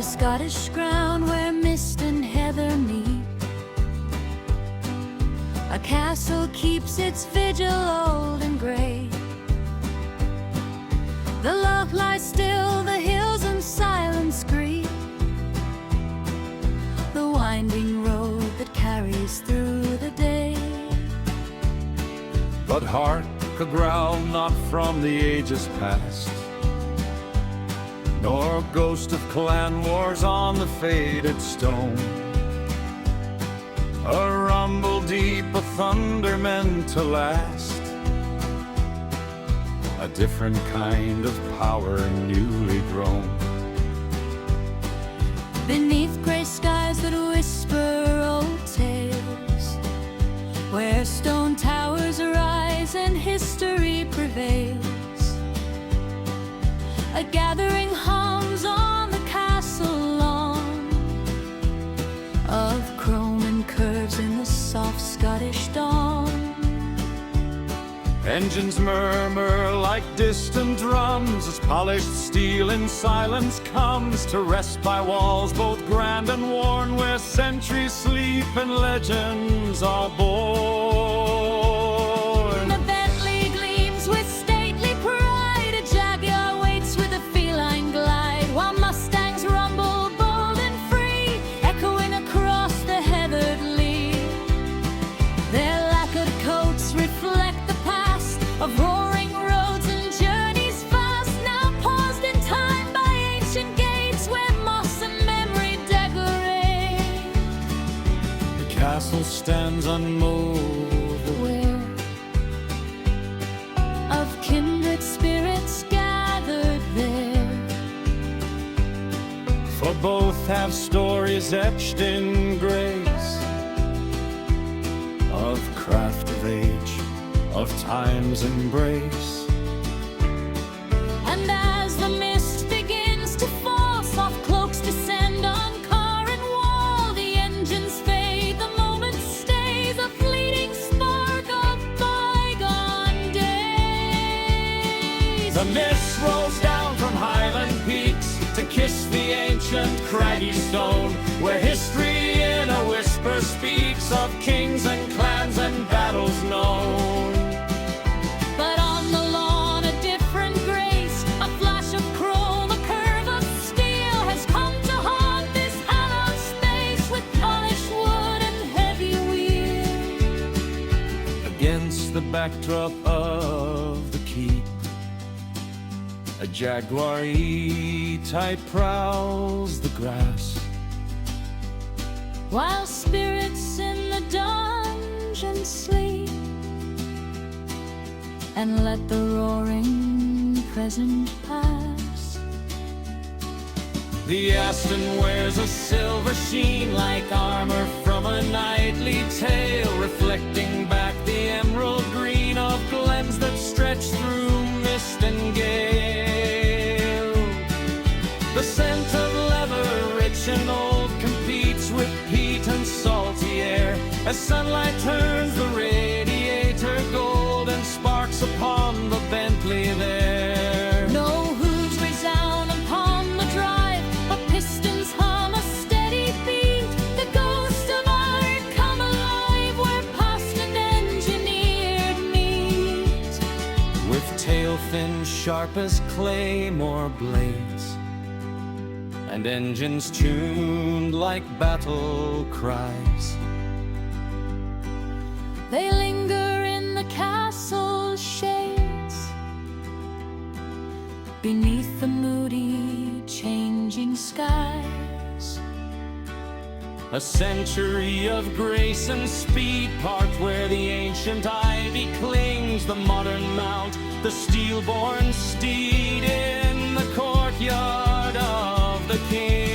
the Scottish ground where mist and heather meet, a castle keeps its vigil old and grey. The loch lies still, the hills in silence greet, the winding road that carries through the day. But hark a growl not from the ages past, nor ghost of clan wars on the faded stone. A rumble deep, a thunder meant to last, a different kind of power newly grown. Beneath grey skies that whisper old tales, where stone towers rise and history prevails, a gathering hums on the castle lawn, of chrome and curves in the soft Scottish dawn. Engines murmur like distant drums as polished steel in silence comes to rest by walls both grand and worn, where centuries sleep and legends are born. The Bentley gleams with stately pride, a Jaguar waits with a feline glide, while Mustangs rumble bold and free, echoing across the heathered lea. Their lacquered coats reflect the past of roaring roads and journeys fast, now paused in time by ancient gates where moss and memory decorate. The castle stands unmoved, Aware of kindred spirits gathered there, for both have stories etched in grace, of craft of age, of time's embrace. and as the mist begins to fall, soft cloaks descend on car and wall, the engines fade, the moment stays, a fleeting spark of bygone days. The mist rolls down from Highland peaks to kiss the ancient craggy stone, where history in a whisper speaks of kings and clans and battles known. But on the lawn a different grace, a flash of chrome, a curve of steel has come to haunt this hallowed space, with polished wood and heavy wheel. Against the backdrop of the keep, a Jaguar E-type prowls the grass, While spirits in the dungeon sleep, and let the roaring present pass. The Aston wears a silver sheen like armor from a knightly tale, reflecting back the emerald green of glens that stretch through mist and gale. The scent of leather, rich and old, competes with peat and salty air, as sunlight turns the radiator gold and sparks upon the Bentley there. No hooves resound upon the drive, but pistons hum a steady beat. The ghost of art come alive where past and engineered meet, with tail fin sharp as claymore blades, and engines tuned like battle cries. they linger in the castle shades, beneath the moody changing skies. A century of grace and speed part where the ancient ivy clings, the modern mount, the steel-born steed in the courtyard of the king.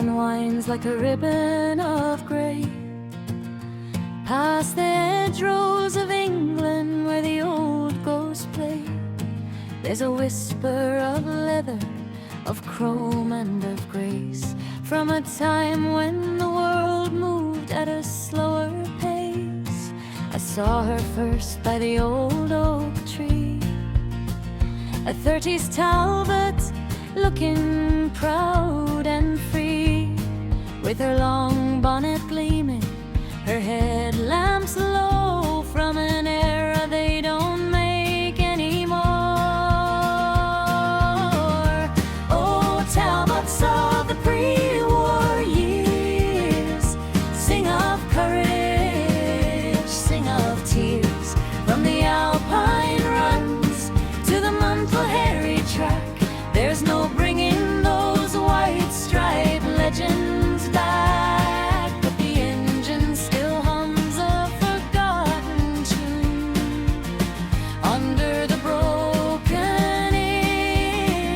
unwinds like a ribbon of grey, past the hedgerows of England where the old ghosts play. There's a whisper of leather, of chrome and of grace, from a time when the world moved at a slower pace. I saw her first by the old oak tree, a 30s Talbot, looking proud and free, with her long bonnet gleaming, her headlamps low, from an era they don't make anymore. Oh, Talbots of the pre-war years, sing of courage, sing of tears, from the Alpine runs to the Montle track. There's no bringing those white striped legends back, but the engine still hums a forgotten tune under the broken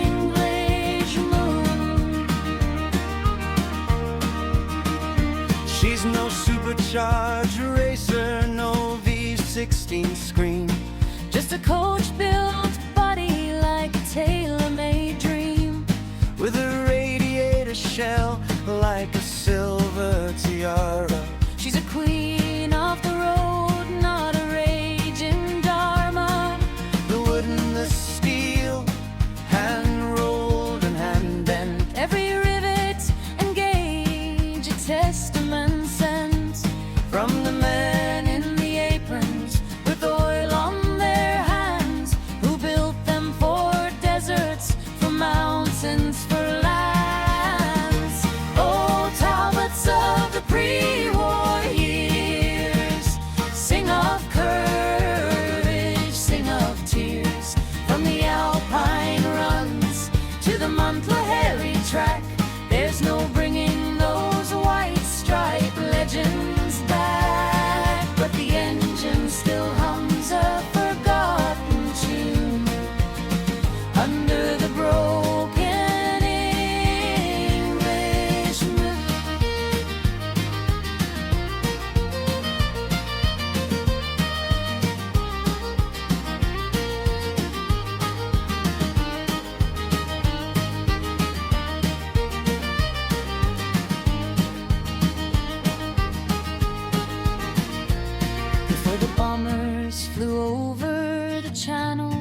English moon. She's no supercharged racer, no V16 screen, Just a coach-built body like a tailor-made dream, with a radiator shell like a silver tiara. she's a queen of the road, not a raging dharma. The wood and the steel, hand rolled and hand bent. Every rivet and gauge a testament sent From the men in the aprons with oil on their hands, who built them for deserts, for mountains, for lands. Oh, Talbots of the pre-war years, sing of courage, sing of tears, from the Alpine runs to the Montle track. There's no bringing those white striped legends back, but the engine still hums a forgotten tune under the broken English moon. Before the bombers flew over the channel,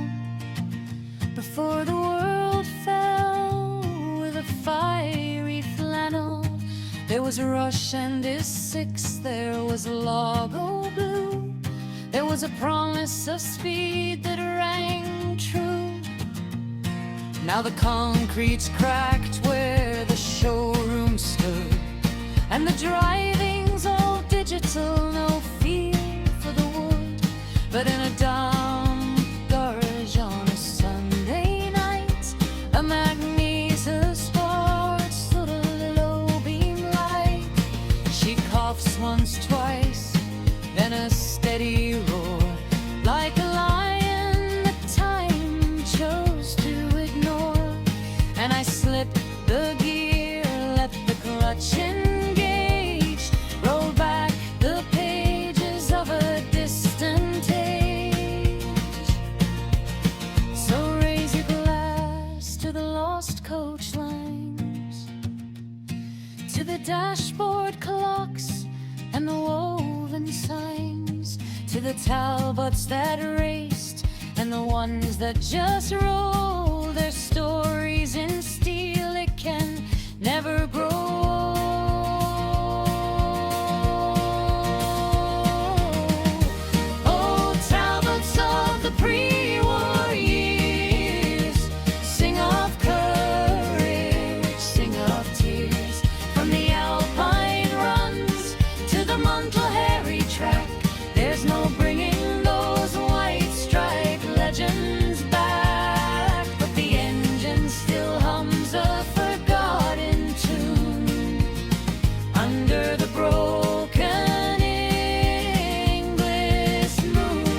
before the world fell with a fiery flannel, there was a rush and his six, there was a logo blue, there was a promise of speed that rang true. Now the concrete's cracked where the showroom stood, and the driving's all digital, no feel for the wood. But in a dumb garage on a Sunday night, a Magnesa Sport stood a low beam light. She coughs once, twice, then a steady roar, like a lion that time chose to ignore. And I slipped the gear, let the clutch engage, roll back the pages of a distant age. So raise your glass to the lost coach lines, to the dashboard clocks and the woven signs, to the Talbots that raced and the ones that just rolled their stories in steel. It can never grow old. Oh, Talbots of the pre-war years, sing of courage, sing of tears, from the Alpine runs to the Montle track. There's no bringing those white striped legends back, but the engine still hums a forgotten tune under the broken English moon.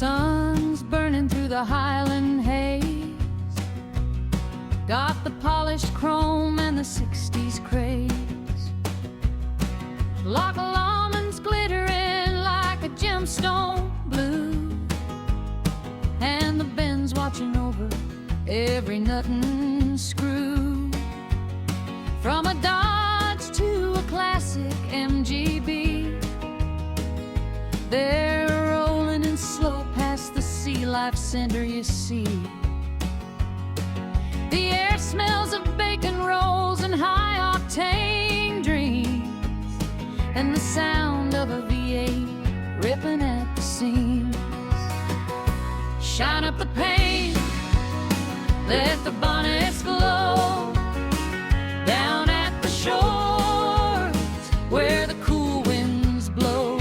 sun's burning through the highland haze, got the polished chrome and the 60s craze. Loch Lomond's glittering like a gemstone blue, and the Ben's watching over every nut and screw. From a Dodge to a classic MGB, they're rolling in slow past the Sea Life Center, you see. The air smells of bacon rolls and high-octane dreams, and the sound of a V8 ripping at the seams. Shine up the paint, let the bonnets glow, down at the shores where the cool winds blow.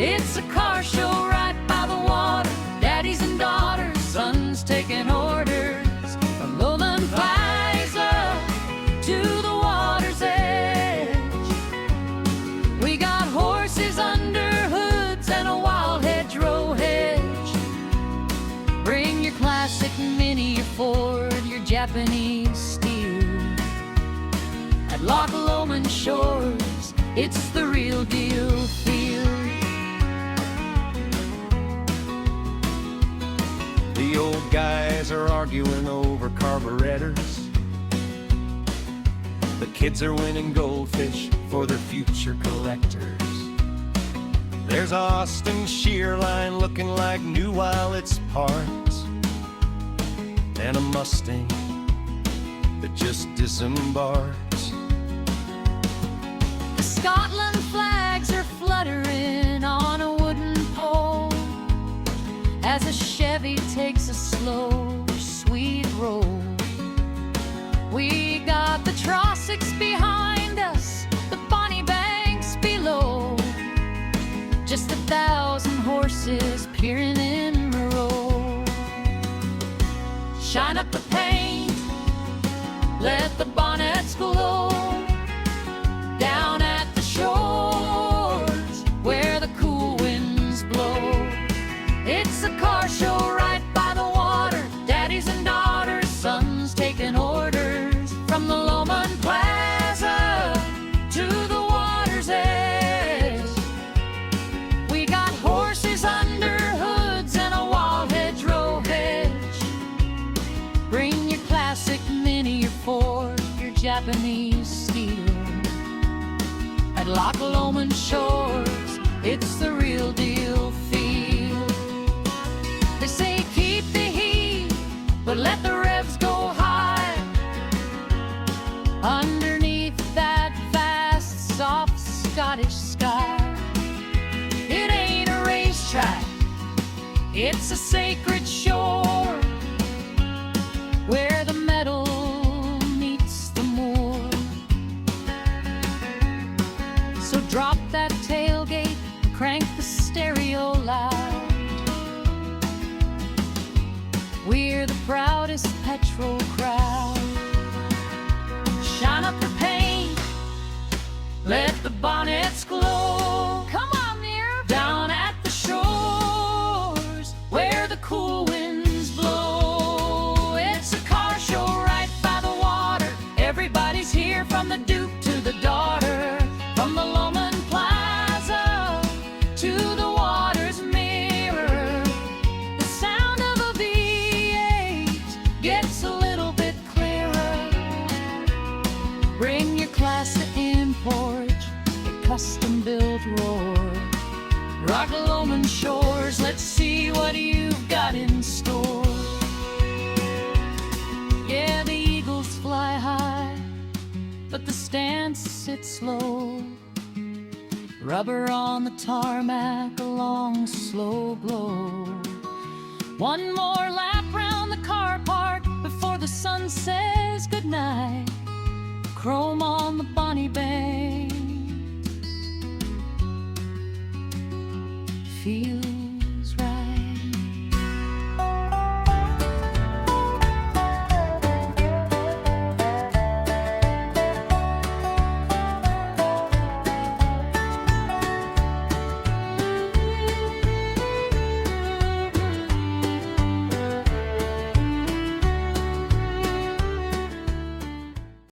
It's a car show right by the water, daddies and daughters, sons taking orders, from Lowland Plaza to the water's edge. We got horses under hoods and a wild hedgerow hedge. Bring your classic Mini, your Ford, your Japanese steel. At Loch Lomond Shores, it's the real deal feel. The old guys are arguing over carburetors. The kids are winning goldfish for their future collectors. There's Austin Shearline looking like new while it's parked, and a Mustang that just disembarked. The Scotland flags are fluttering on a wooden pole as a Chevy takes a slow, sweet roll. We got the Trossachs behind us, the Bonnie Banks below, just 1,000 horses peering in a row. Shine up the paint, let the bonnets glow, down at the shores where the cool winds blow. It's a car show right by the water, daddies and daughters, sons taking orders, from the Lomond Plaza to the water's edge. We got horses under hoods and a wild hedgerow hedge. Bring your classic Mini, your Ford, your Japanese steel. At Loch Lomond Shores, it's the real deal feel. They say keep the heat, but let the revs go high. Underneath that vast, soft Scottish sky, it ain't a racetrack, it's a sacred shore where the metal meets the moor. So drop that tailgate, crank the stereo loud. We're the proudest petrol crowd. Shine up the paint, let the bonnets glow. Come on there, down at the shores where the cool winds blow. It's a car show right by the water, everybody's here from the Duke to the daughter, from the Lomond Plaza to the water's mirror. The sound of a V8 gets a little bit clearer. Bring your classic import, your custom-built roar. Loch Lomond Shores, let's see what you've got in store. Yeah, the eagles fly high, but the stance sits low. Rubber on the tarmac, a long, slow blow. One more lap round the car park before the sun says goodnight. Chrome on the Bonnie Bank, feel